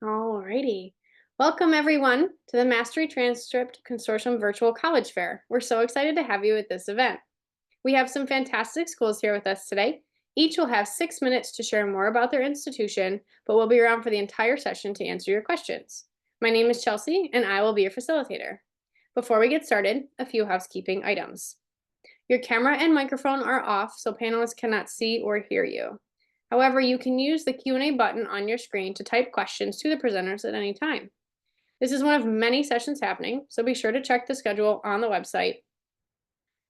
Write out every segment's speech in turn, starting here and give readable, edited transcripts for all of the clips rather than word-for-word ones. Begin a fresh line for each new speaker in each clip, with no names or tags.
Alrighty. Welcome everyone to the Mastery Transcript Consortium Virtual College Fair. We're so excited to have you at this event. We have some fantastic schools here with us today. Each will have 6 minutes to share more about their institution, but we'll be around for the entire session to answer your questions. My name is Chelsea, and I will be your facilitator. Before we get started, a few housekeeping items. Your camera and microphone are off, so panelists cannot see or hear you. However, you can use the Q&A button on your screen to type questions to the presenters at any time. This is one of many sessions happening, so be sure to check the schedule on the website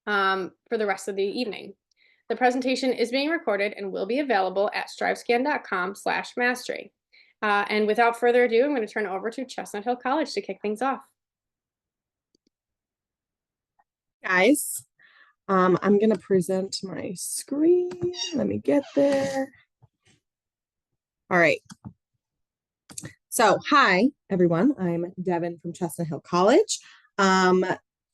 for the rest of the evening. The presentation is being recorded and will be available at strivescan.com/mastery. And without further ado, I'm going to turn it over to Chestnut Hill College to kick things off.
Guys, I'm going to present my screen. Let me get there. All right. So, hi, everyone. I'm Devin from Chestnut Hill College.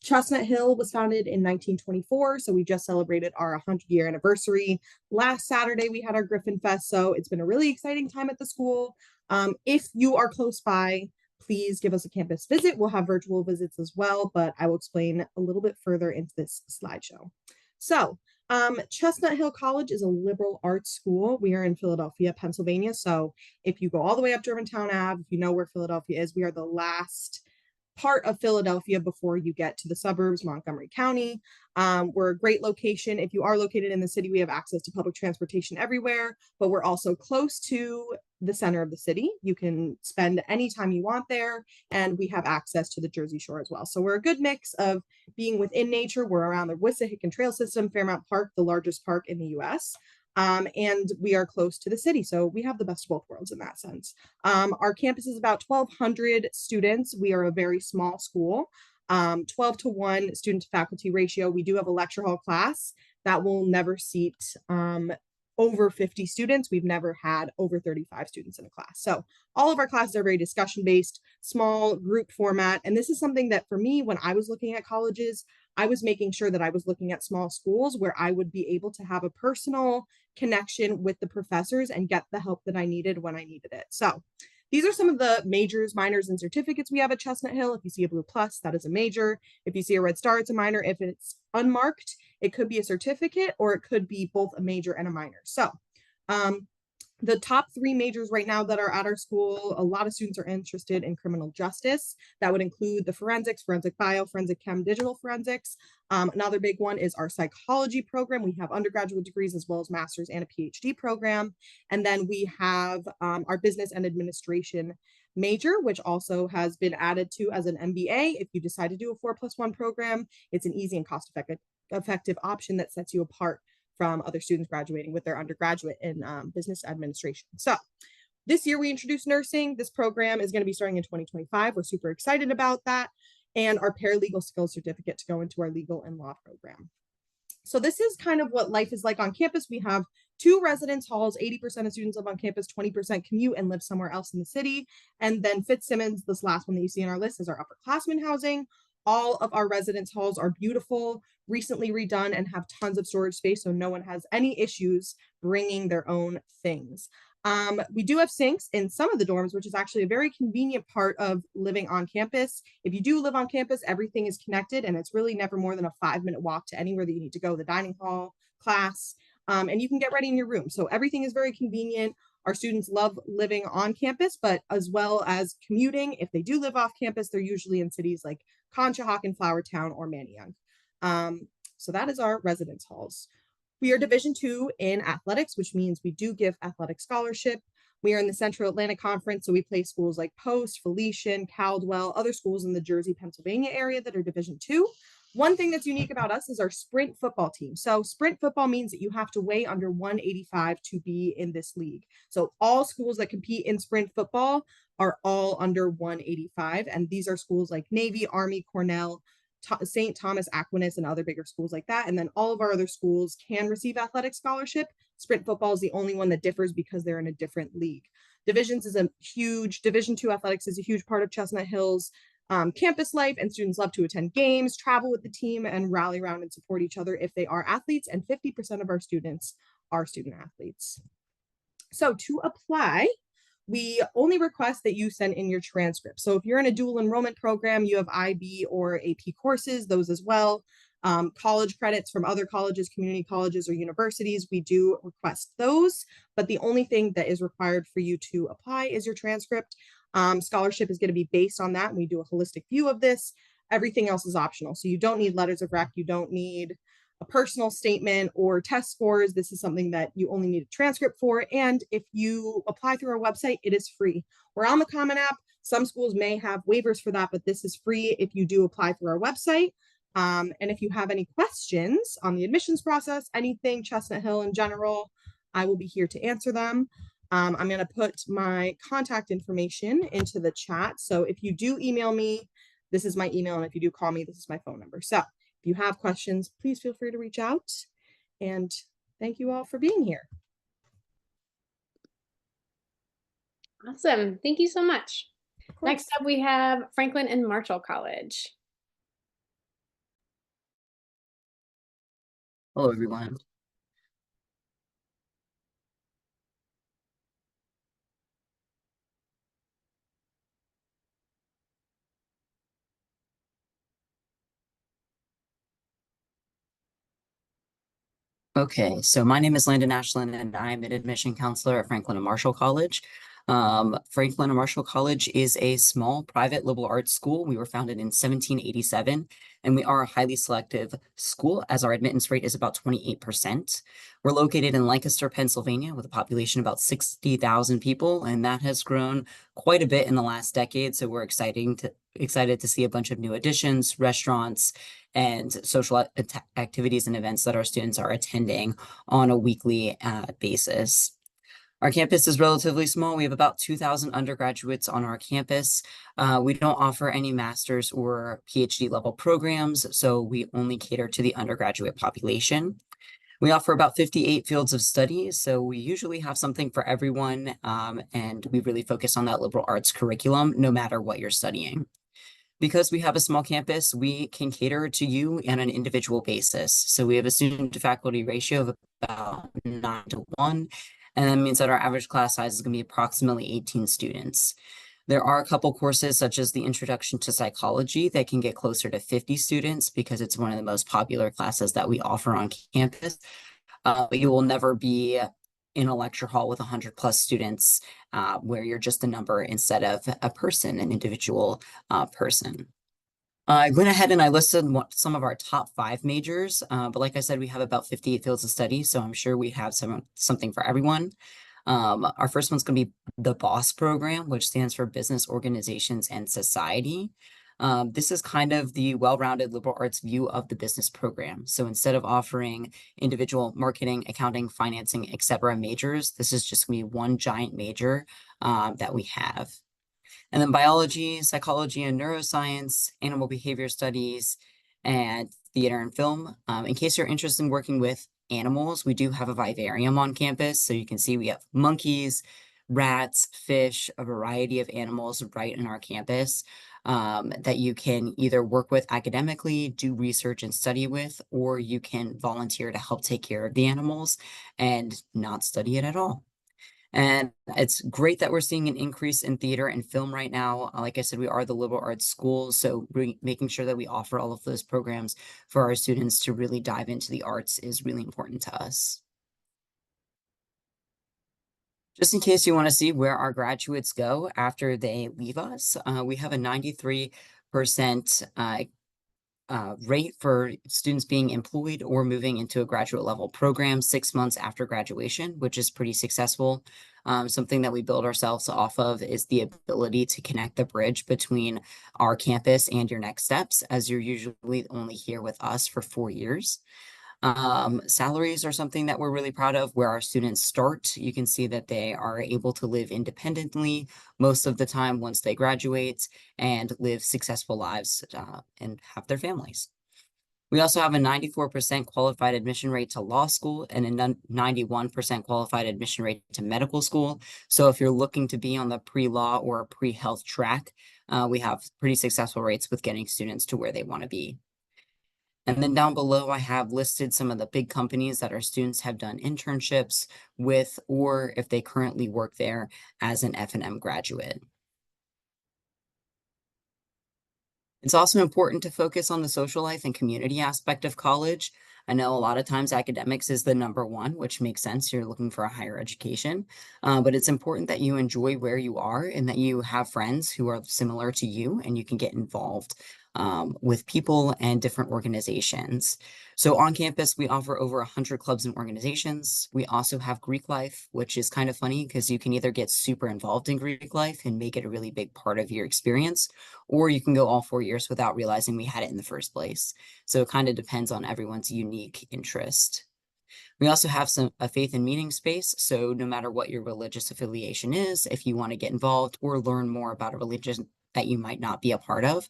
Chestnut Hill was founded in 1924, so we just celebrated our 100-year anniversary. Last Saturday, we had our Griffin Fest, so it's been a really exciting time at the school. If you are close by, please give us a campus visit. We'll have virtual visits as well, but I will explain a little bit further into this slideshow. So, Chestnut Hill College is a liberal arts school. We are in Philadelphia, Pennsylvania. So if you go all the way up Germantown Ave, if you know where Philadelphia is, we are the last part of Philadelphia before you get to the suburbs, Montgomery County. We're a great location. If you are located in the city, we have access to public transportation everywhere, but we're also close to the center of the city. You can spend any time you want there, and we have access to the Jersey Shore as well. So we're a good mix of being within nature. We're around the Wissahickon Trail System, Fairmount Park, the largest park in the US. And we are close to the city. So we have the best of both worlds in that sense. Our campus is about 1,200 students. We are a very small school, 12-to-1 student to faculty ratio. We do have a lecture hall class that will never seat over 50 students. We've never had over 35 students in a class. So all of our classes are very discussion-based, small group format. And this is something that for me, when I was looking at colleges, I was making sure that I was looking at small schools where I would be able to have a personal connection with the professors and get the help that I needed when I needed it. So these are some of the majors, minors, and certificates we have at Chestnut Hill. If you see a blue plus, that is a major. If you see a red star, it's a minor. If it's unmarked, it could be a certificate or it could be both a major and a minor. So the top 3 majors right now that are at our school, a lot of students are interested in criminal justice. That would include the forensics, forensic bio, forensic chem, digital forensics. Another big one is our psychology program. We have undergraduate degrees as well as master's and a PhD program. And then we have our business and administration major, which also has been added to as an MBA. If you decide to do a 4+1 program, it's an easy and cost-effective option that sets you apart from other students graduating with their undergraduate in business administration. So this year we introduced nursing. This program is going to be starting in 2025. We're super excited about that. And our paralegal skills certificate to go into our legal and law program. So this is kind of what life is like on campus. We have 2 residence halls. 80% of students live on campus, 20% commute and live somewhere else in the city. And then Fitzsimmons, this last one that you see in our list, is our upperclassmen housing. All of our residence halls are beautiful, recently redone, and have tons of storage space, so no one has any issues bringing their own things. We do have sinks in some of the dorms, which is actually a very convenient part of living on campus. If you do live on campus, everything is connected, and it's really never more than a 5-minute walk to anywhere that you need to go, the dining hall, class, and you can get ready in your room. So everything is very convenient. Our students love living on campus, but as well as commuting. If they do live off campus, they're usually in cities like Conshohocken, Flowertown, or Manayunk. So that is our residence halls. We are Division II in athletics, which means we do give athletic scholarship. We are in the Central Atlantic Conference, so we play schools like Post, Felician, Caldwell, other schools in the Jersey, Pennsylvania area that are Division II. One thing that's unique about us is our sprint football team. So sprint football means that you have to weigh under 185 to be in this league. So all schools that compete in sprint football are all under 185. And these are schools like Navy, Army, Cornell, St. Thomas Aquinas, and other bigger schools like that. And then all of our other schools can receive athletic scholarship. Sprint football is the only one that differs because they're in a different league. Division II athletics is a huge part of Chestnut Hill's campus life, and students love to attend games, travel with the team, and rally around and support each other if they are athletes, and 50% of our students are student athletes. So to apply, we only request that you send in your transcript. So if you're in a dual enrollment program, you have IB or AP courses, those as well. College credits from other colleges, community colleges, or universities, we do request those. But the only thing that is required for you to apply is your transcript. Scholarship is going to be based on that. And we do a holistic view of this. Everything else is optional. So you don't need letters of rec. You don't need a personal statement or test scores. This is something that you only need a transcript for. And if you apply through our website, it is free. We're on the Common App. Some schools may have waivers for that, but this is free if you do apply through our website. And if you have any questions on the admissions process, anything Chestnut Hill in general, I will be here to answer them. I'm going to put my contact information into the chat. So if you do email me, this is my email. And if you do call me, this is my phone number. So if you have questions, please feel free to reach out. And thank you all for being here.
Awesome. Thank you so much. Next up, we have Franklin and Marshall College.
Hello, everyone. Okay, so my name is Landon Ashland, and I'm an admission counselor at Franklin and Marshall College. Franklin and Marshall College is a small private liberal arts school. We were founded in 1787, and we are a highly selective school as our admittance rate is about 28%. We're located in Lancaster, Pennsylvania, with a population of about 60,000 people, and that has grown quite a bit in the last decade. So we're excited to see a bunch of new additions, restaurants, and social activities and events that our students are attending on a weekly basis. Our campus is relatively small. We have about 2,000 undergraduates on our campus. We don't offer any master's or PhD level programs, so we only cater to the undergraduate population. We offer about 58 fields of study, so we usually have something for everyone, and we really focus on that liberal arts curriculum, no matter what you're studying. Because we have a small campus, we can cater to you on an individual basis. So we have a student to faculty ratio of about 9:1, and that means that our average class size is going to be approximately 18 students. There are a couple courses such as the Introduction to Psychology that can get closer to 50 students because it's one of the most popular classes that we offer on campus. But you will never be in a lecture hall with 100+ students where you're just a number instead of a person, an individual person. I went ahead and I listed some of our top 5 majors, but like I said, we have about 58 fields of study, so I'm sure we have something for everyone. Our first one's going to be the BOSS program, which stands for Business, Organizations, and Society. This is kind of the well-rounded liberal arts view of the business program. So instead of offering individual marketing, accounting, financing, etc. majors, this is just going to be one giant major that we have. And then biology, psychology and neuroscience, animal behavior studies, and theater and film. In case you're interested in working with animals, we do have a vivarium on campus. So you can see we have monkeys, rats, fish, a variety of animals right in our campus that you can either work with academically, do research and study with, or you can volunteer to help take care of the animals and not study it at all. And it's great that we're seeing an increase in theater and film right now. Like I said, we are the liberal arts school, so making sure that we offer all of those programs for our students to really dive into the arts is really important to us. Just in case you want to see where our graduates go after they leave us, we have a 93% rate for students being employed or moving into a graduate level program 6 months after graduation, which is pretty successful. Something that we build ourselves off of is the ability to connect the bridge between our campus and your next steps, as you're usually only here with us for 4 years. Salaries are something that we're really proud of. Where our students start, you can see that they are able to live independently most of the time once they graduate and live successful lives and have their families. We also have a 94% qualified admission rate to law school and a 91% qualified admission rate to medical school. So if you're looking to be on the pre-law or pre-health track, we have pretty successful rates with getting students to where they want to be. And then down below, I have listed some of the big companies that our students have done internships with, or if they currently work there as an F&M graduate. It's also important to focus on the social life and community aspect of college. I know a lot of times academics is the number one, which makes sense. You're looking for a higher education, but it's important that you enjoy where you are and that you have friends who are similar to you and you can get involved with people and different organizations. So on campus, we offer over 100 clubs and organizations. We also have Greek life, which is kind of funny because you can either get super involved in Greek life and make it a really big part of your experience, or you can go all 4 years without realizing we had it in the first place. So it kind of depends on everyone's unique interest. We also have a faith and meaning space. So no matter what your religious affiliation is, if you want to get involved or learn more about a religion that you might not be a part of,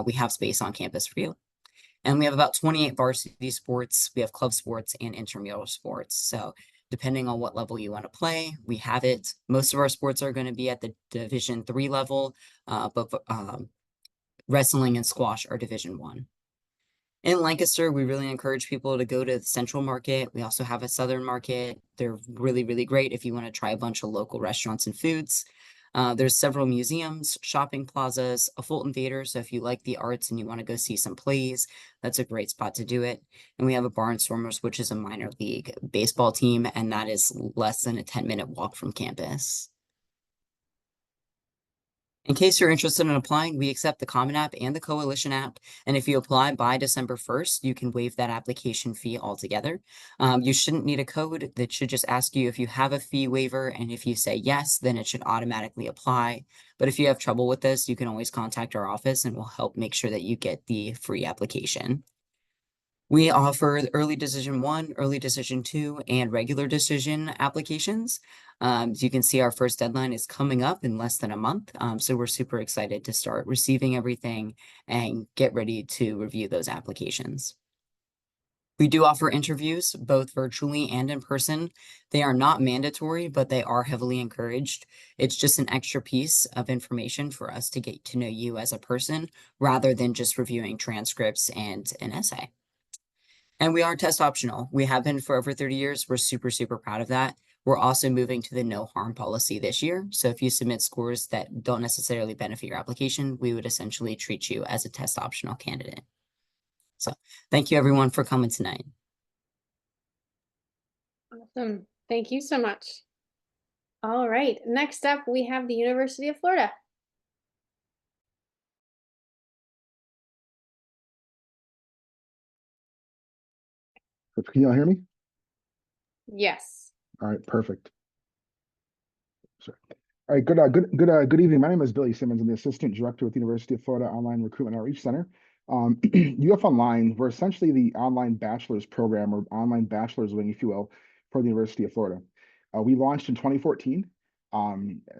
we have space on campus for you. And we have about 28 varsity sports. We have club sports and intramural sports. So depending on what level you want to play, we have it. Most of our sports are going to be at the Division III level, but wrestling and squash are Division I. In Lancaster, we really encourage people to go to the Central Market. We also have a Southern Market. They're really, really great if you want to try a bunch of local restaurants and foods. There's several museums, shopping plazas, a Fulton Theater. So if you like the arts and you want to go see some plays, that's a great spot to do it. And we have a Barnstormers, which is a minor league baseball team, and that is less than a 10-minute walk from campus. In case you're interested in applying, we accept the Common App and the Coalition app. And if you apply by December 1st, you can waive that application fee altogether. You shouldn't need a code. That should just ask you if you have a fee waiver. And if you say yes, then it should automatically apply. But if you have trouble with this, you can always contact our office and we'll help make sure that you get the free application. We offer early decision 1, early decision 2, and regular decision applications. As you can see, our first deadline is coming up in less than a month. So we're super excited to start receiving everything and get ready to review those applications. We do offer interviews, both virtually and in person. They are not mandatory, but they are heavily encouraged. It's just an extra piece of information for us to get to know you as a person, rather than just reviewing transcripts and an essay. And we are test optional. We have been for over 30 years. We're super, super proud of that. We're also moving to the no harm policy this year. So if you submit scores that don't necessarily benefit your application, we would essentially treat you as a test optional candidate. So thank you everyone for coming tonight.
Awesome. Thank you so much. All right. Next up, we have the University of Florida.
Can you all hear me?
Yes.
All right, perfect. Sorry. All right, good evening. My name is Billy Simmons. I'm the Assistant Director with the University of Florida Online Recruitment Outreach Center. UF Online, we're essentially the online bachelor's program, or online bachelor's wing, if you will, for the University of Florida. We launched in 2014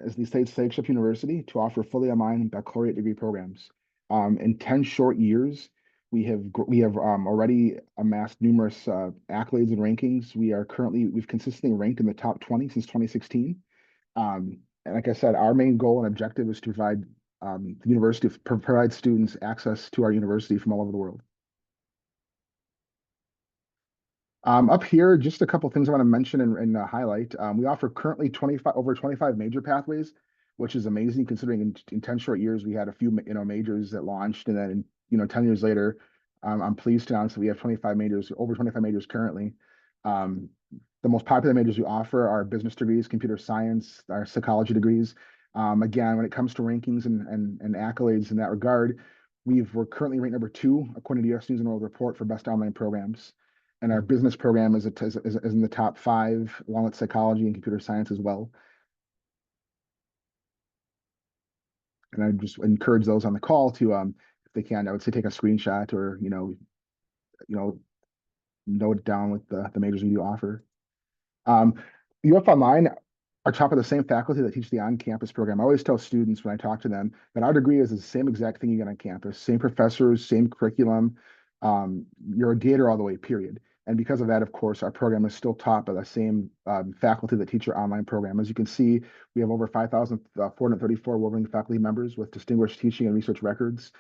as the state's flagship university to offer fully online baccalaureate degree programs. In 10 short years, we have already amassed numerous accolades and rankings. We've consistently ranked in the top 20 since 2016. And like I said, our main goal and objective is to provide students access to our university from all over the world. Up here, just a couple things I want to mention and highlight. We offer currently over 25 major pathways, which is amazing considering in 10 short years we had a few majors that launched, and then 10 years later, I'm pleased to announce that we have over 25 majors currently. The most popular majors we offer are business degrees, computer science, our psychology degrees. Again, when it comes to rankings and accolades in that regard, we're currently ranked number 2 according to the U.S. News and World Report for best online programs. And our business program is in the top 5, along with psychology and computer science as well. And I just encourage those on the call to, if they can, I would say take a screenshot or note down with the majors we do offer. UF Online are taught by the same faculty that teach the on-campus program. I always tell students when I talk to them that our degree is the same exact thing you get on campus, same professors, same curriculum. You're a Gator all the way, period. And because of that, of course, our program is still taught by the same faculty that teach our online program. As you can see, we have over 5,434 award-winning faculty members with distinguished teaching and research records.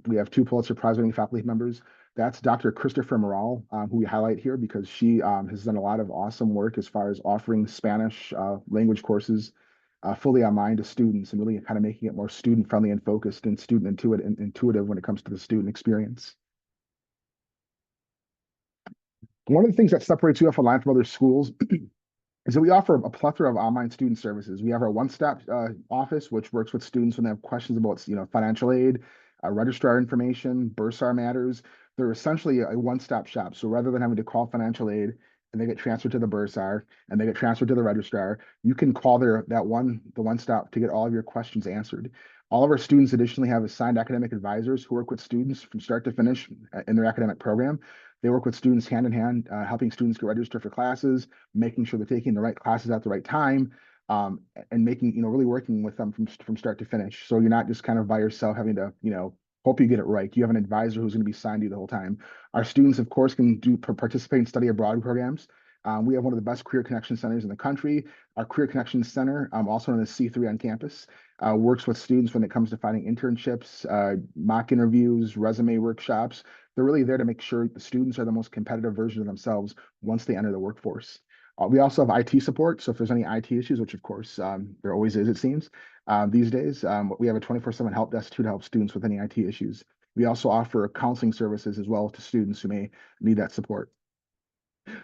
We have 2 Pulitzer Prize-winning faculty members. That's Dr. Christopher Morral, who we highlight here because she has done a lot of awesome work as far as offering Spanish language courses fully online to students and really kind of making it more student friendly and focused and student intuitive when it comes to the student experience. One of the things that separates UF Online from other schools is that we offer a plethora of online student services. We have our one-stop office, which works with students when they have questions about, financial aid, registrar information, bursar matters. They're essentially a one-stop shop. So rather than having to call financial aid and they get transferred to the bursar and they get transferred to the registrar, you can call the one stop to get all of your questions answered. All of our students additionally have assigned academic advisors who work with students from start to finish in their academic program. They work with students hand in hand, helping students get registered for classes, making sure they're taking the right classes at the right time, and making, really working with them from start to finish. So you're not just kind of by yourself having to, hope you get it right. You have an advisor who's going to be assigned to you the whole time. Our students, of course, can participate in study abroad programs. We have one of the best career connection centers in the country. Our Career Connection Center, also known as C3 on campus, works with students when it comes to finding internships, mock interviews, resume workshops. They're really there to make sure the students are the most competitive version of themselves once they enter the workforce. We also have IT support. So if there's any IT issues, which of course there always is, it seems, these days, we have a 24/7 help desk too to help students with any IT issues. We also offer counseling services as well to students who may need that support.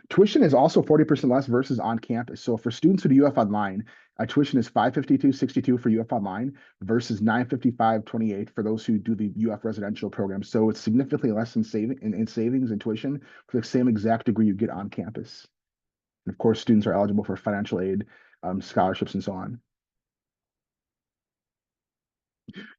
Tuition is also 40% less versus on campus. So for students who do UF Online, tuition is $552.62 for UF Online versus $955.28 for those who do the UF residential program. So it's significantly less in savings and tuition for the same exact degree you get on campus. And of course, students are eligible for financial aid, scholarships, and so on.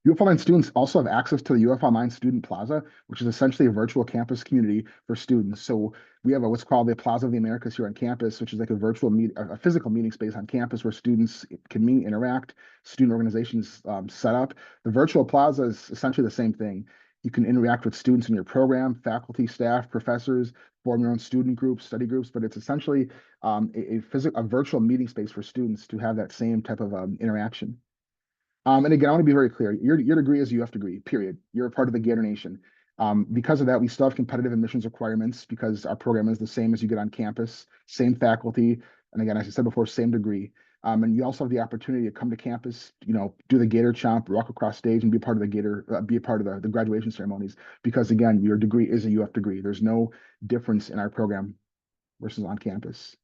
UF Online students also have access to the UF Online Student Plaza, which is essentially a virtual campus community for students. So we have what's called the Plaza of the Americas here on campus, which is like a physical meeting space on campus where students can meet, interact, student organizations set up. The virtual plaza is essentially the same thing. You can interact with students in your program, faculty, staff, professors, form your own student groups, study groups, but it's essentially a virtual meeting space for students to have that same type of interaction. And again, I want to be very clear. Your degree is a UF degree, period. You're a part of the Gator Nation. Because of that, we still have competitive admissions requirements because our program is the same as you get on campus, same faculty, and again, as I said before, same degree. And you also have the opportunity to come to campus, do the Gator chomp, walk across stage, and be a part of the Gator, be a part of the graduation ceremonies. Because again, your degree is a UF degree. There's no difference in our program versus on campus.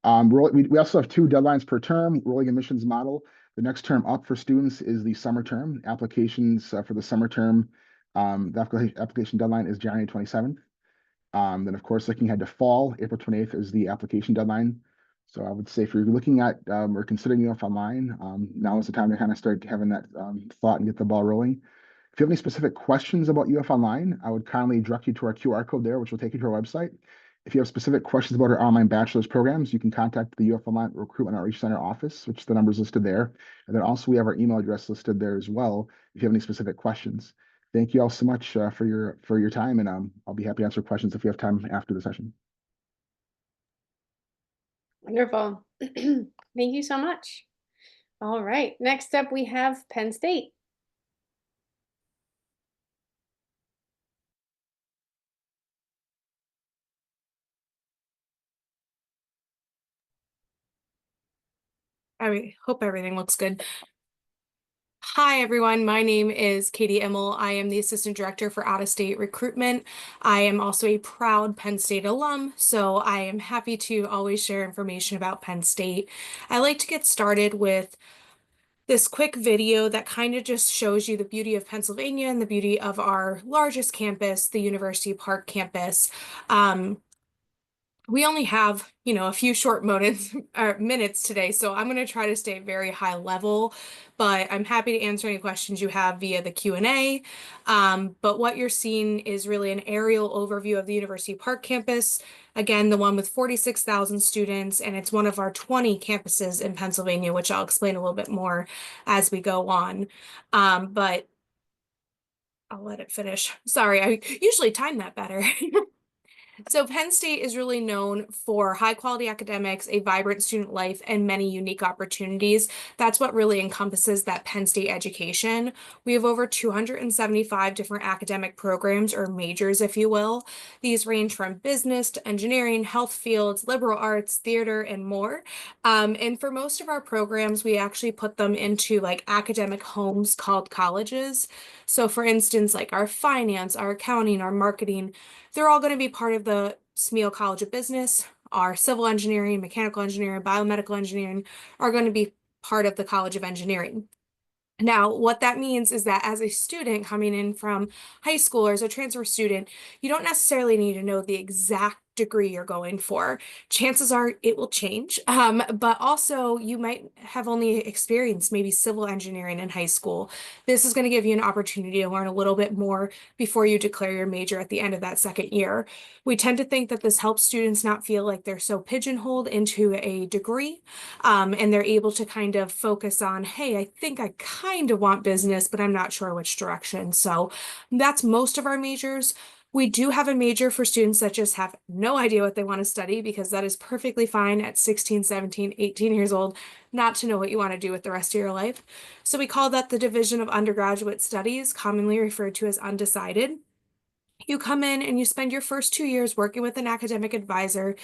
We also have 2 deadlines per term, rolling admissions model. The next term up for students is the summer term. Applications for the summer term, the application deadline is January 27th. Then of course, looking ahead to fall, April 28th is the application deadline. So I would say if you're looking at or considering UF Online, now is the time to kind of start having that thought and get the ball rolling. If you have any specific questions about UF Online, I would kindly direct you to our QR code there, which will take you to our website. If you have specific questions about our online bachelor's programs, you can contact the UF Online Recruitment Outreach Center office, which the number is listed there. And then also we have our email address listed there as well, if you have any specific questions. Thank you all so much for your time, and I'll be happy to answer questions if you have time after the session.
Wonderful. Thank you so much. All right, next up we have Penn State.
I hope everything looks good. Hi, everyone. My name is Katie Immel. I am the Assistant Director for Out-of-State Recruitment. I am also a proud Penn State alum, so I am happy to always share information about Penn State. I like to get started with this quick video that kind of just shows you the beauty of Pennsylvania and the beauty of our largest campus, the University Park campus. We only have, a few short minutes today, so I'm going to try to stay very high level, but I'm happy to answer any questions you have via the Q&A. But what you're seeing is really an aerial overview of the University Park campus. Again, the one with 46,000 students, and it's one of our 20 campuses in Pennsylvania, which I'll explain a little bit more as we go on. But I'll let it finish. Sorry, I usually time that better. So Penn State is really known for high quality academics, a vibrant student life, and many unique opportunities. That's what really encompasses that Penn State education. We have over 275 different academic programs or majors, if you will. These range from business to engineering, health fields, liberal arts, theater, and more. And for most of our programs, we actually put them into like academic homes called colleges. So for instance, like our finance, our accounting, our marketing, they're all going to be part of the Smeal College of Business. Our civil engineering, mechanical engineering, biomedical engineering are going to be part of the College of Engineering. Now, what that means is that as a student coming in from high school or as a transfer student, you don't necessarily need to know the exact degree you're going for. Chances are it will change, but also you might have only experienced maybe civil engineering in high school. This is going to give you an opportunity to learn a little bit more before you declare your major at the end of that second year. We tend to think that this helps students not feel like they're so pigeonholed into a degree, and they're able to kind of focus on, hey, I think I kind of want business, but I'm not sure which direction. So that's most of our majors. We do have a major for students that just have no idea what they want to study, because that is perfectly fine at 16, 17, 18 years old, not to know what you want to do with the rest of your life. So we call that the Division of Undergraduate Studies, commonly referred to as undecided. You come in and you spend your first 2 years working with an academic advisor,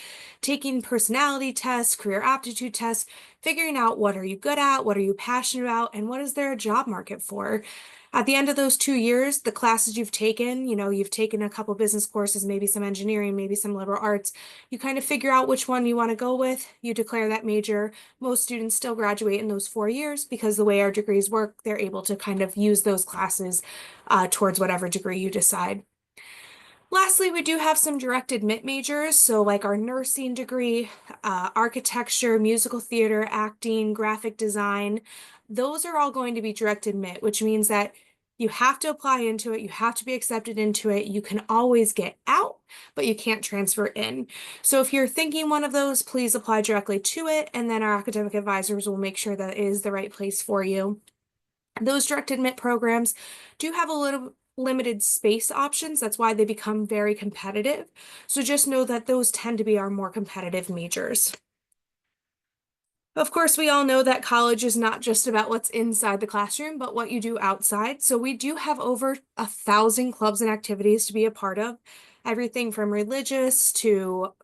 taking personality tests, career aptitude tests, figuring out what are you good at, what are you passionate about, and what is there a job market for. At the end of those 2 years, the classes you've taken, you've taken a couple business courses, maybe some engineering, maybe some liberal arts, you kind of figure out which one you want to go with, you declare that major. Most students still graduate in those 4 years because the way our degrees work, they're able to kind of use those classes towards whatever degree you decide. Lastly, we do have some direct admit majors, so like our nursing degree, architecture, musical theater, acting, graphic design. Those are all going to be direct admit, which means that you have to apply into it, you have to be accepted into it. You can always get out, but you can't transfer in. So if you're thinking one of those, please apply directly to it, and then our academic advisors will make sure that it is the right place for you. Those direct admit programs do have a little limited space options. That's why they become very competitive. So just know that those tend to be our more competitive majors. Of course, we all know that college is not just about what's inside the classroom, but what you do outside. So we do have over 1,000 clubs and activities to be a part of. Everything from religious to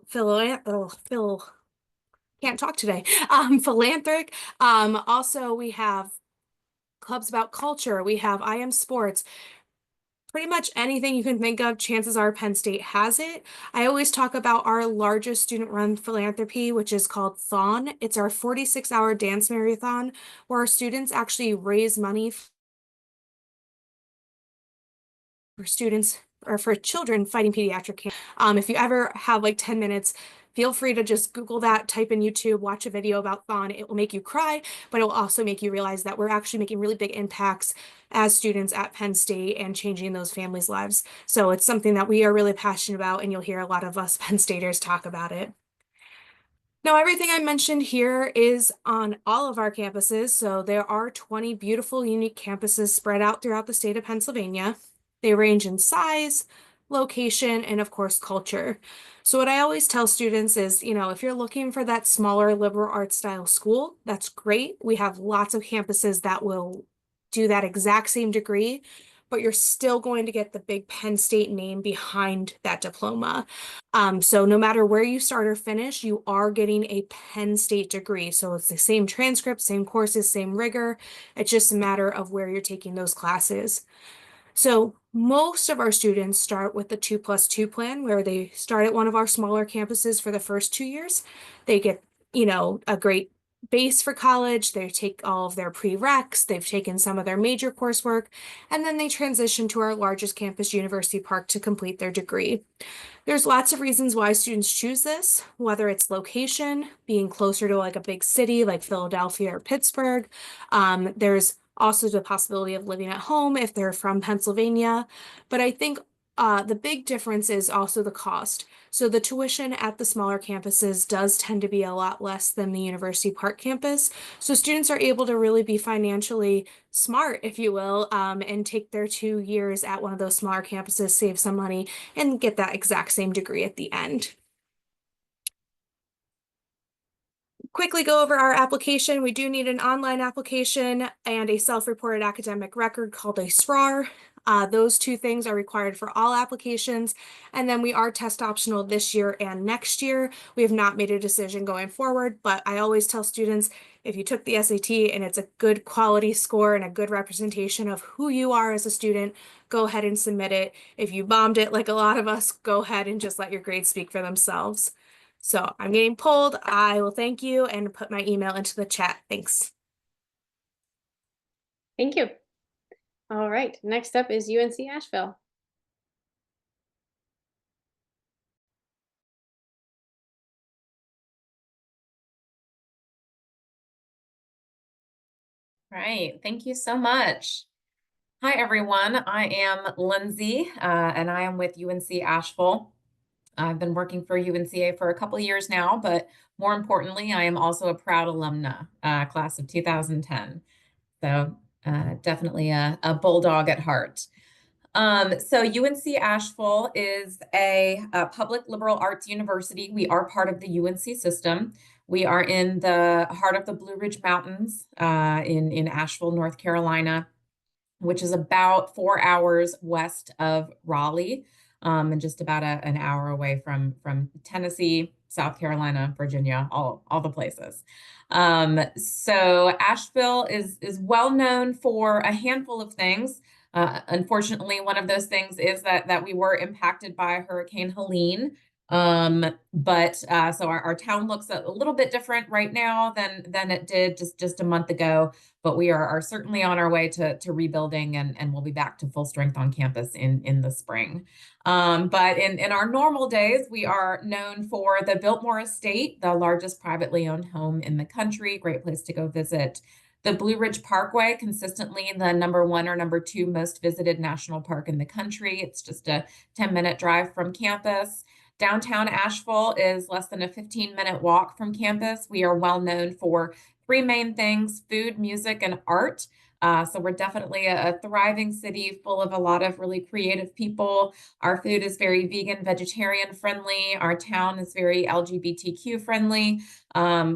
philanthropic. Also, we have clubs about culture. We have IM sports. Pretty much anything you can think of, chances are Penn State has it. I always talk about our largest student-run philanthropy, which is called Thon. It's our 46-hour dance marathon where our students actually raise money for students or for children fighting pediatric cancer. If you ever have like 10 minutes, feel free to just Google that, type in YouTube, watch a video about Thon. It will make you cry, but it will also make you realize that we're actually making really big impacts as students at Penn State and changing those families' lives. So it's something that we are really passionate about, and you'll hear a lot of us Penn Staters talk about it. Now, everything I mentioned here is on all of our campuses. So there are 20 beautiful, unique campuses spread out throughout the state of Pennsylvania. They range in size, location, and of course, culture. So what I always tell students is, if you're looking for that smaller liberal arts style school, that's great. We have lots of campuses that will do that exact same degree, but you're still going to get the big Penn State name behind that diploma. So no matter where you start or finish, you are getting a Penn State degree. So it's the same transcript, same courses, same rigor. It's just a matter of where you're taking those classes. So most of our students start with the 2+2 plan, where they start at one of our smaller campuses for the first 2 years. They get, a great base for college. They take all of their prereqs. They've taken some of their major coursework, and then they transition to our largest campus, University Park, to complete their degree. There's lots of reasons why students choose this, whether it's location, being closer to like a big city like Philadelphia or Pittsburgh. There's also the possibility of living at home if they're from Pennsylvania. But I think The big difference is also the cost. So the tuition at the smaller campuses does tend to be a lot less than the University Park campus. So students are able to really be financially smart, if you will, and take their 2 years at one of those smaller campuses, save some money, and get that exact same degree at the end. Quickly go over our application. We do need an online application and a self-reported academic record called a SRAR. Those two things are required for all applications. And then we are test optional this year and next year. We have not made a decision going forward, but I always tell students, if you took the SAT and it's a good quality score and a good representation of who you are as a student, go ahead and submit it. If you bombed it like a lot of us, go ahead and just let your grades speak for themselves. So I'm getting pulled. I will thank you and put my email into the chat. Thanks.
Thank you. All right, next up is UNC Asheville.
Right, thank you so much. Hi, everyone. I am Lindsay, and I am with UNC Asheville. I've been working for UNCA for a couple of years now, but more importantly, I am also a proud alumna, class of 2010. So definitely a bulldog at heart. So UNC Asheville is a public liberal arts university. We are part of the UNC system. We are in the heart of the Blue Ridge Mountains in Asheville, North Carolina, which is about 4 hours west of Raleigh, and just about an hour away from Tennessee, South Carolina, Virginia, all the places. So Asheville is well known for a handful of things. Unfortunately, one of those things is that we were impacted by Hurricane Helene. So our town looks a little bit different right now than it did just a month ago, but we are certainly on our way to rebuilding, and we'll be back to full strength on campus in the spring. But in our normal days, we are known for the Biltmore Estate, the largest privately owned home in the country. Great place to go visit. The Blue Ridge Parkway, consistently the #1 or #2 most visited national park in the country. It's just a 10-minute drive from campus. Downtown Asheville is less than a 15-minute walk from campus. We are well known for 3 main things: food, music, and art. So we're definitely a thriving city full of a lot of really creative people. Our food is very vegan, vegetarian friendly. Our town is very LGBTQ friendly.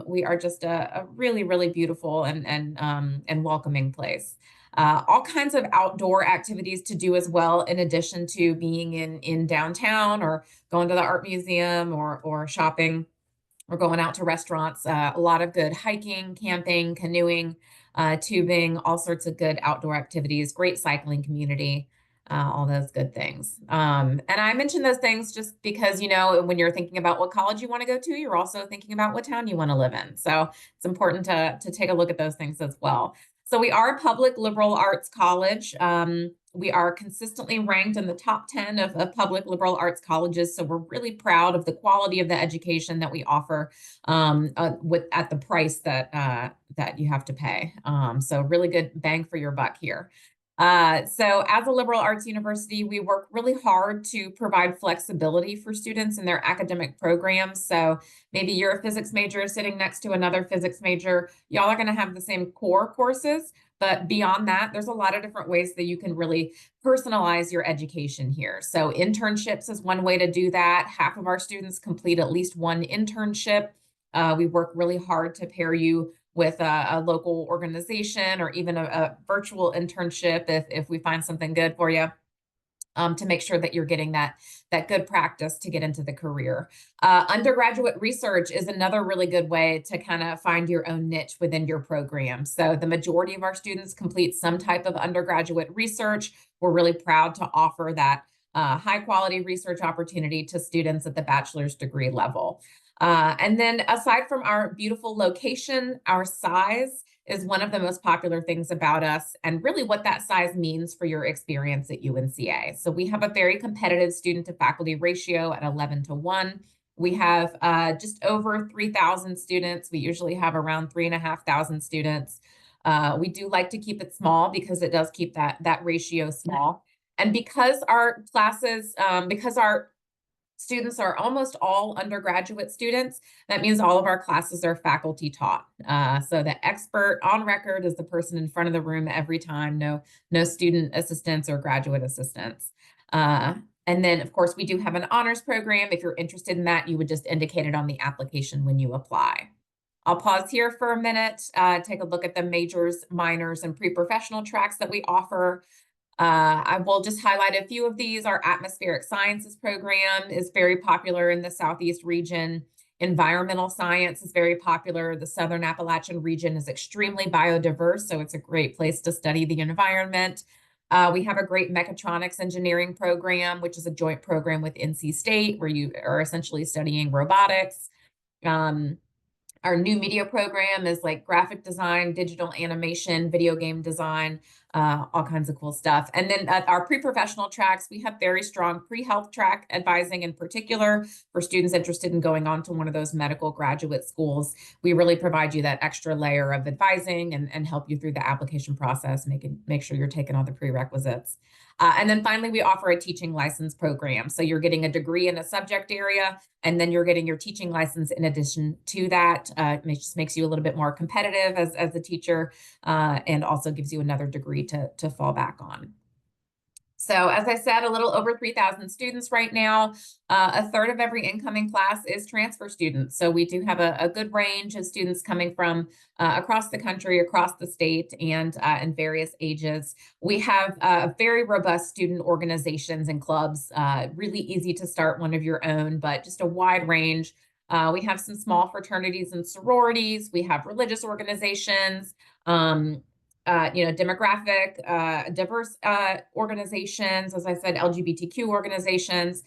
We are just a really, really beautiful and welcoming place. All kinds of outdoor activities to do as well, in addition to being in downtown or going to the art museum or shopping or going out to restaurants. A lot of good hiking, camping, canoeing, tubing, all sorts of good outdoor activities, great cycling community, all those good things. And I mention those things just because, when you're thinking about what college you want to go to, you're also thinking about what town you want to live in. So it's important to take a look at those things as well. So we are a public liberal arts college. We are consistently ranked in the top 10 of public liberal arts colleges. So we're really proud of the quality of the education that we offer at the price that you have to pay. So really good bang for your buck here. So as a liberal arts university, we work really hard to provide flexibility for students in their academic programs. So maybe you're a physics major sitting next to another physics major. Y'all are going to have the same core courses, but beyond that, there's a lot of different ways that you can really personalize your education here. So internships is one way to do that. Half of our students complete at least one internship. We work really hard to pair you with a local organization or even a virtual internship if we find something good for you, to make sure that you're getting that good practice to get into the career. Undergraduate research is another really good way to kind of find your own niche within your program. So the majority of our students complete some type of undergraduate research. We're really proud to offer that high quality research opportunity to students at the bachelor's degree level. And then aside from our beautiful location, our size is one of the most popular things about us, and really what that size means for your experience at UNCA. So we have a very competitive student to faculty ratio at 11:1. We have just over 3,000 students. We usually have around 3,500 students. We do like to keep it small because it does keep that ratio small. And because our classes, because our students are almost all undergraduate students, that means all of our classes are faculty taught. So the expert on record is the person in front of the room every time, no student assistants or graduate assistants. And then, of course, we do have an honors program. If you're interested in that, you would just indicate it on the application when you apply. I'll pause here for a minute, take a look at the majors, minors, and pre-professional tracks that we offer. I will just highlight a few of these. Our atmospheric sciences program is very popular in the Southeast region. Environmental science is very popular. The Southern Appalachian region is extremely biodiverse, so it's a great place to study the environment. We have a great mechatronics engineering program, which is a joint program with NC State, where you are essentially studying robotics. Our new media program is like graphic design, digital animation, video game design, all kinds of cool stuff. And then our pre-professional tracks, we have very strong pre-health track advising in particular for students interested in going on to one of those medical graduate schools. We really provide you that extra layer of advising and help you through the application process, make sure you're taking all the prerequisites. And then finally, we offer a teaching license program. So you're getting a degree in a subject area, and then you're getting your teaching license in addition to that. It just makes you a little bit more competitive as a teacher, and also gives you another degree to fall back on. So as I said, a little over 3,000 students right now. A third of every incoming class is transfer students. So we do have a good range of students coming from across the country, across the state, and in various ages. We have very robust student organizations and clubs, really easy to start one of your own, but just a wide range. We have some small fraternities and sororities. We have religious organizations, demographic, diverse organizations, as I said, LGBTQ organizations.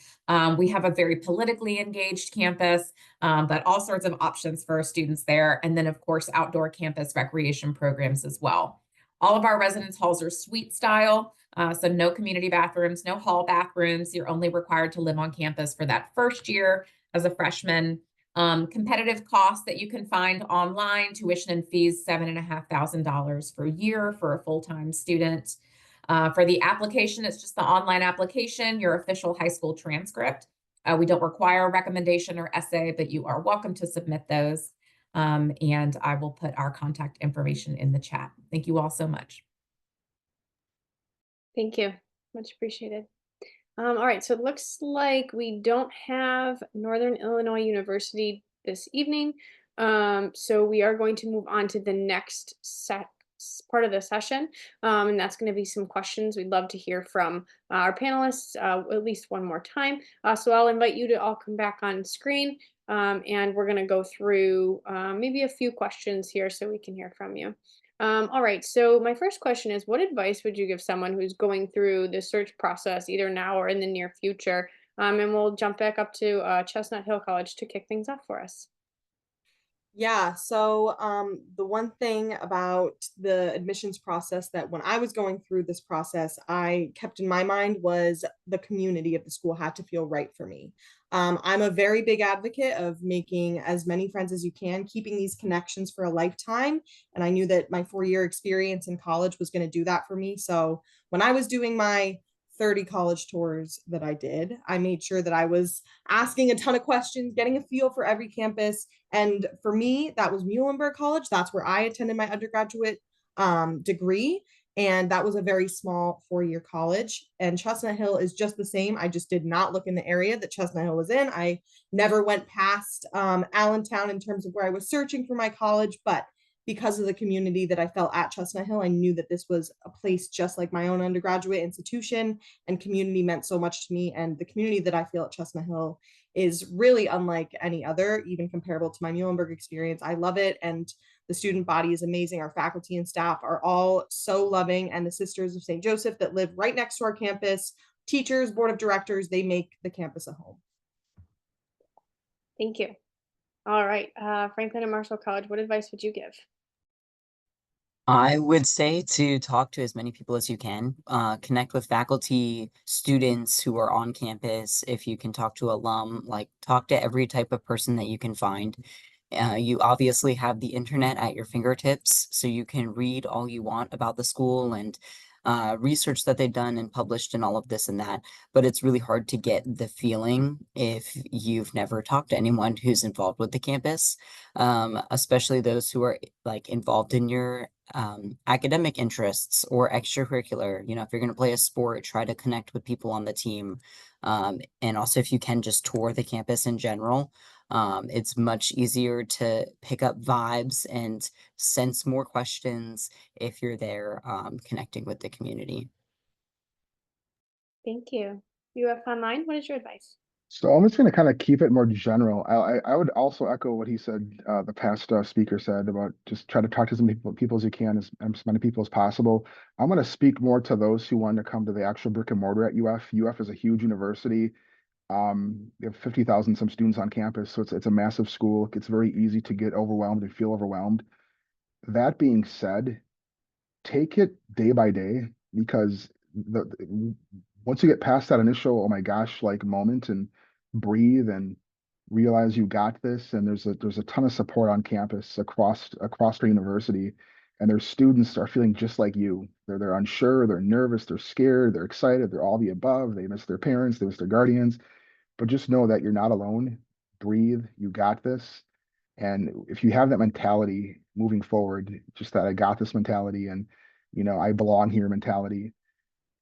We have a very politically engaged campus, but all sorts of options for our students there. And then, of course, outdoor campus recreation programs as well. All of our residence halls are suite style, so no community bathrooms, no hall bathrooms. You're only required to live on campus for that first year as a freshman. Competitive costs that you can find online, tuition and fees, $7,500 per year for a full-time student. For the application, it's just the online application, your official high school transcript. We don't require a recommendation or essay, but you are welcome to submit those. And I will put our contact information in the chat. Thank you all so much.
Thank you. Much appreciated. All right, so it looks like we don't have Northern Illinois University this evening. So we are going to move on to the next part of the session. And that's going to be some questions. We'd love to hear from our panelists at least one more time. So I'll invite you to all come back on screen. And we're going to go through maybe a few questions here so we can hear from you. All right, so my first question is, what advice would you give someone who's going through the search process either now or in the near future? And we'll jump back up to Chestnut Hill College to kick things off for us.
Yeah, so the one thing about the admissions process that when I was going through this process, I kept in my mind was the community of the school had to feel right for me. I'm a very big advocate of making as many friends as you can, keeping these connections for a lifetime. And I knew that my 4-year experience in college was going to do that for me. So when I was doing my 30 college tours that I did, I made sure that I was asking a ton of questions, getting a feel for every campus. And for me, that was Muhlenberg College. That's where I attended my undergraduate degree. And that was a very small 4-year college. And Chestnut Hill is just the same. I just did not look in the area that Chestnut Hill was in. I never went past Allentown in terms of where I was searching for my college, but because of the community that I felt at Chestnut Hill, I knew that this was a place just like my own undergraduate institution, and community meant so much to me. And the community that I feel at Chestnut Hill is really unlike any other, even comparable to my Muhlenberg experience. I love it. And the student body is amazing. Our faculty and staff are all so loving. And the Sisters of St. Joseph that live right next to our campus, teachers, board of directors, they make the campus a home.
Thank you. All right, Franklin and Marshall College, what advice would you give?
I would say to talk to as many people as you can, connect with faculty, students who are on campus. If you can talk to alum, like talk to every type of person that you can find. You obviously have the internet at your fingertips, so you can read all you want about the school and research that they've done and published and all of this and that, but it's really hard to get the feeling if you've never talked to anyone who's involved with the campus, especially those who are like involved in your academic interests or extracurricular. You know, if you're going to play a sport, try to connect with people on the team. And also if you can just tour the campus in general, it's much easier to pick up vibes and sense more questions if you're there connecting with the community.
Thank you. UF Online, what is your advice?
So I'm just going to kind of keep it more general. I would also echo what he said, the past speaker said about just try to talk to as many people as you can, as many people as possible. I'm going to speak more to those who want to come to the actual brick and mortar at UF. UF is a huge university. We have 50,000 some students on campus, so it's a massive school. It's very easy to get overwhelmed and feel overwhelmed. That being said, take it day by day, because once you get past that initial oh my gosh like moment and breathe and realize you got this, and there's a ton of support on campus across our university, and their students are feeling just like you. They're unsure, they're nervous, they're scared, they're excited, they're all the above. They miss their parents, they miss their guardians, but just know that you're not alone. Breathe, you got this. And if you have that mentality moving forward, just that I got this mentality and, you know, I belong here mentality,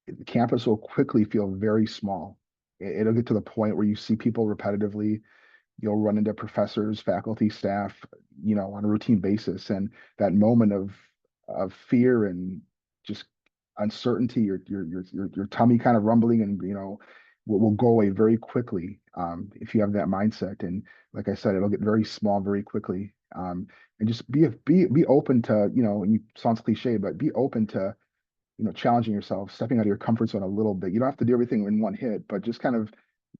the campus will quickly feel very small. It'll get to the point where you see people repetitively. You'll run into professors, faculty, staff, you know, on a routine basis. And that moment of fear and just uncertainty, your tummy kind of rumbling and, you know, will go away very quickly if you have that mindset. And like I said, it'll get very small very quickly. And just be open to, you know, and it sounds cliche, but be open to, you know, challenging yourself, stepping out of your comfort zone a little bit. You don't have to do everything in one hit, but just kind of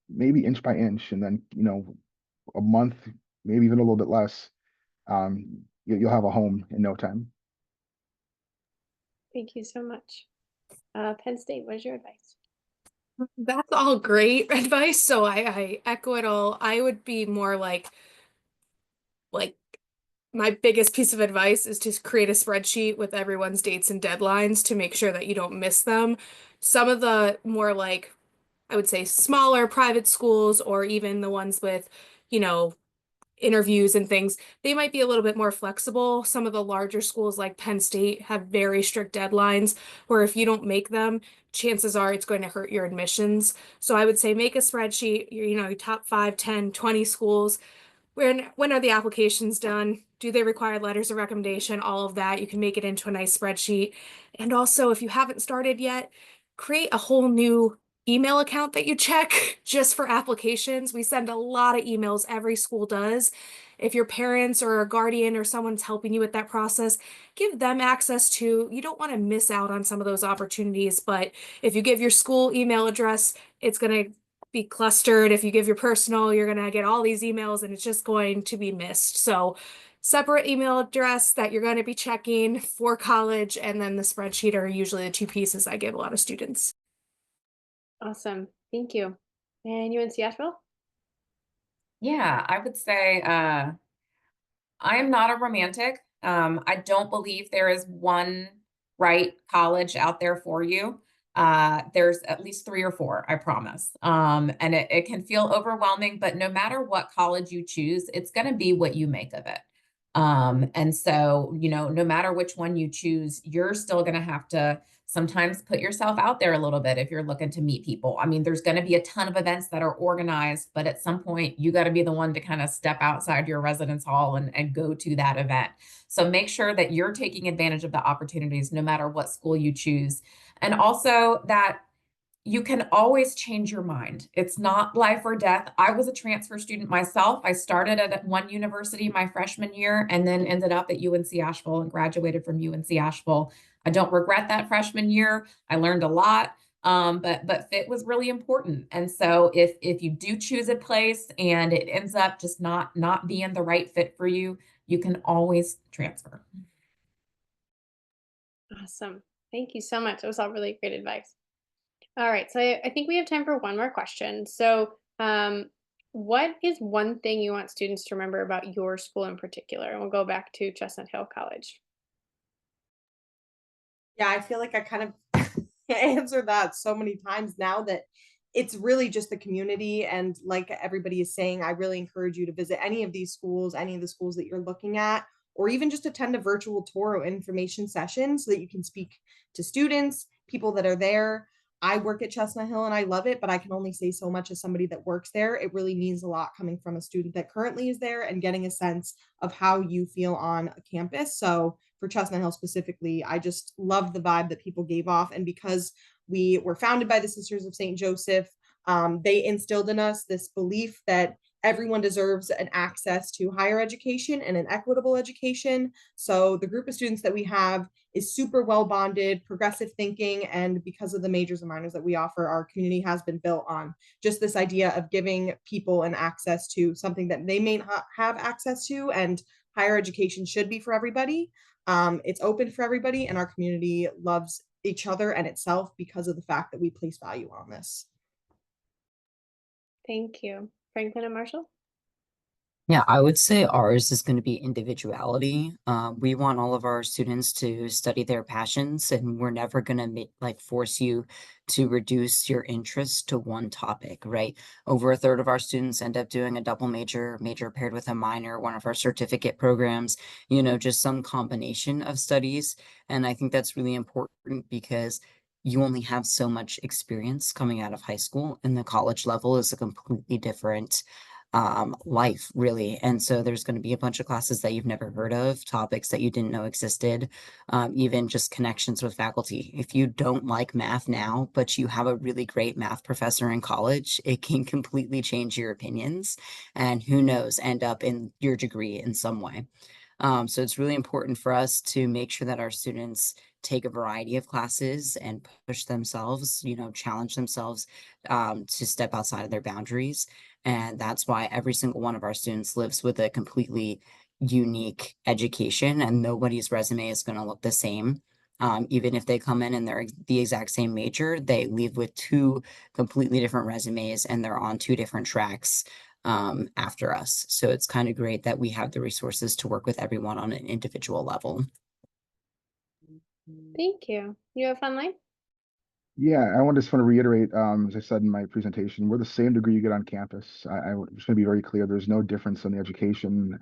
maybe inch by inch, and then, you know, a month, maybe even a little bit less, you'll have a home in no time.
Thank you so much. Penn State, what is your advice?
That's all great advice. So I echo it all. I would be more like my biggest piece of advice is to create a spreadsheet with everyone's dates and deadlines to make sure that you don't miss them. Some of the more like, I would say smaller private schools or even the ones with, you know, interviews and things, they might be a little bit more flexible. Some of the larger schools like Penn State have very strict deadlines where if you don't make them, chances are it's going to hurt your admissions. So I would say make a spreadsheet, you know, your top 5, 10, 20 schools. When are the applications done? Do they require letters of recommendation? All of that. You can make it into a nice spreadsheet. And also, if you haven't started yet, create a whole new email account that you check just for applications. We send a lot of emails, every school does. If your parents or a guardian or someone's helping you with that process, give them access to, you don't want to miss out on some of those opportunities. But if you give your school email address, it's going to be clustered. If you give your personal, you're going to get all these emails and it's just going to be missed. So separate email address that you're going to be checking for college, and then the spreadsheet are usually the two pieces I give a lot of students.
Awesome. Thank you. And UNC Asheville?
Yeah, I would say I am not a romantic. I don't believe there is one right college out there for you. There's at least 3 or 4, I promise. And it can feel overwhelming, but no matter what college you choose, it's going to be what you make of it. And so, you know, no matter which one you choose, you're still going to have to sometimes put yourself out there a little bit if you're looking to meet people. I mean, there's going to be a ton of events that are organized, but at some point you got to be the one to kind of step outside your residence hall and go to that event. So make sure that you're taking advantage of the opportunities no matter what school you choose. And also that you can always change your mind. It's not life or death. I was a transfer student myself. I started at one university my freshman year and then ended up at UNC Asheville and graduated from UNC Asheville. I don't regret that freshman year. I learned a lot, but fit was really important. And so if you do choose a place and it ends up just not being the right fit for you, you can always transfer.
Awesome. Thank you so much. That was all really great advice. All right, so I think we have time for one more question. So, what is one thing you want students to remember about your school in particular? And we'll go back to Chestnut Hill College.
Yeah, I feel like I kind of answered that so many times now that it's really just the community. And like everybody is saying, I really encourage you to visit any of these schools, any of the schools that you're looking at, or even just attend a virtual tour or information session so that you can speak to students, people that are there. I work at Chestnut Hill and I love it, but I can only say so much as somebody that works there. It really means a lot coming from a student that currently is there and getting a sense of how you feel on a campus. So for Chestnut Hill specifically, I just love the vibe that people gave off. And because we were founded by the Sisters of St. Joseph, they instilled in us this belief that everyone deserves an access to higher education and an equitable education. So the group of students that we have is super well bonded, progressive thinking, and because of the majors and minors that we offer, our community has been built on just this idea of giving people an access to something that they may not have access to, and higher education should be for everybody. It's open for everybody, and our community loves each other and itself because of the fact that we place value on this.
Thank you. Franklin and Marshall?
Yeah, I would say ours is going to be individuality. We want all of our students to study their passions, and we're never going to force you to reduce your interest to one topic, right? Over a third of our students end up doing a double major paired with a minor, one of our certificate programs, just some combination of studies. And I think that's really important because you only have so much experience coming out of high school, and the college level is a completely different life, really. And so there's going to be a bunch of classes that you've never heard of, topics that you didn't know existed, even just connections with faculty. If you don't like math now, but you have a really great math professor in college, it can completely change your opinions, and who knows, end up in your degree in some way. So it's really important for us to make sure that our students take a variety of classes and push themselves, challenge themselves to step outside of their boundaries. And that's why every single one of our students lives with a completely unique education, and nobody's resume is going to look the same. Even if they come in and they're the exact same major, they leave with two completely different resumes and they're on two different tracks after us. So it's kind of great that we have the resources to work with everyone on an individual level.
Thank you. You have fun life?
Yeah, I just want to reiterate, as I said in my presentation, we're the same degree you get on campus. I just want to be very clear. There's no difference in the education,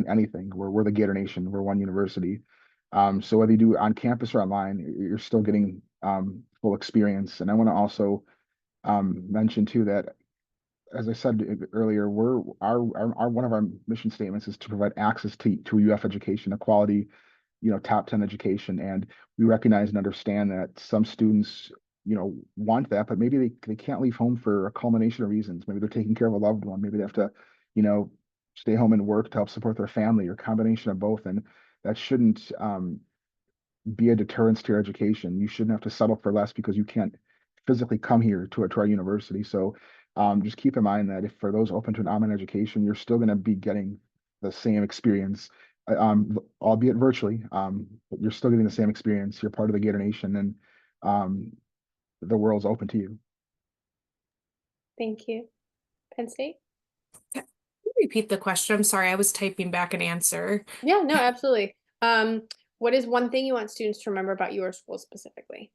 anything. We're the Gator Nation. We're one university. So whether you do on campus or online, you're still getting full experience. And I want to also mention too that, as I said earlier, one of our mission statements is to provide access to UF education, a quality, top 10 education. And we recognize and understand that some students, want that, but maybe they can't leave home for a culmination of reasons. Maybe they're taking care of a loved one. Maybe they have to, stay home and work to help support their family, or combination of both. And that shouldn't be a deterrence to your education. You shouldn't have to settle for less because you can't physically come here to our university. So just keep in mind that if for those open to an online education, you're still going to be getting the same experience, albeit virtually, but you're still getting the same experience. You're part of the Gator Nation, and the world's open to you.
Thank you. Penn State?
Can you repeat the question? I'm sorry, I was typing back an answer.
Yeah, no, absolutely. What is one thing you want students to remember about your school specifically?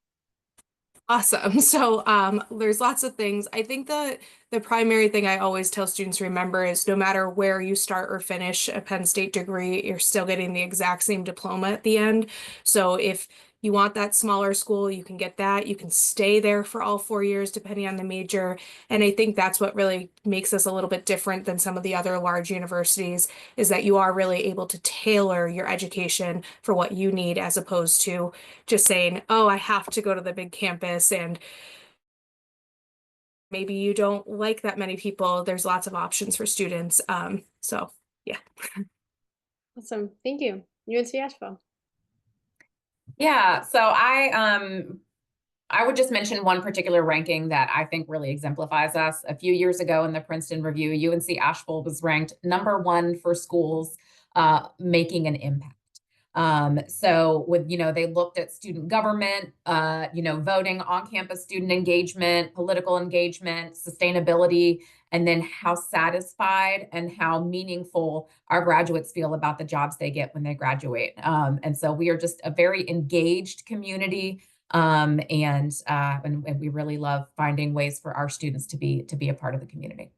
Awesome. So there's lots of things. I think the primary thing I always tell students to remember is no matter where you start or finish a Penn State degree, you're still getting the exact same diploma at the end. So if you want that smaller school, you can get that. You can stay there for all 4 years, depending on the major. And I think that's what really makes us a little bit different than some of the other large universities, is that you are really able to tailor your education for what you need, as opposed to just saying, oh, I have to go to the big campus, and maybe you don't like that many people. There's lots of options for students. So yeah.
Awesome. Thank you. UNC Asheville.
Yeah, so I would just mention one particular ranking that I think really exemplifies us. A few years ago in the Princeton Review, UNC Asheville was ranked #1 for schools making an impact. So with, they looked at student government, voting, on-campus student engagement, political engagement, sustainability, and then how satisfied and how meaningful our graduates feel about the jobs they get when they graduate. And so we are just a very engaged community. And we really love finding ways for our students to be a part of the community.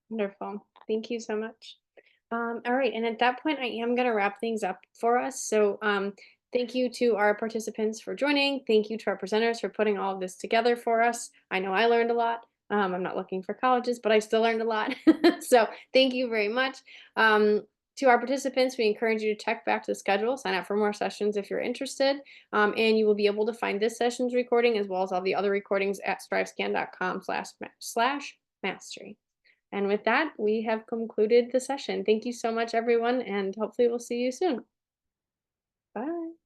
Wonderful. Thank you so much. All right, and at that point, I am going to wrap things up for us. So thank you to our participants for joining. Thank you to our presenters for putting all of this together for us. I know I learned a lot. I'm not looking for colleges, but I still learned a lot. So thank you very much. To our participants, we encourage you to check back to the schedule, sign up for more sessions if you're interested, and you will be able to find this session's recording as well as all the other recordings at strivescan.com/mastery. And with that, we have concluded the session. Thank you so much, everyone, and hopefully we'll see you soon. Bye.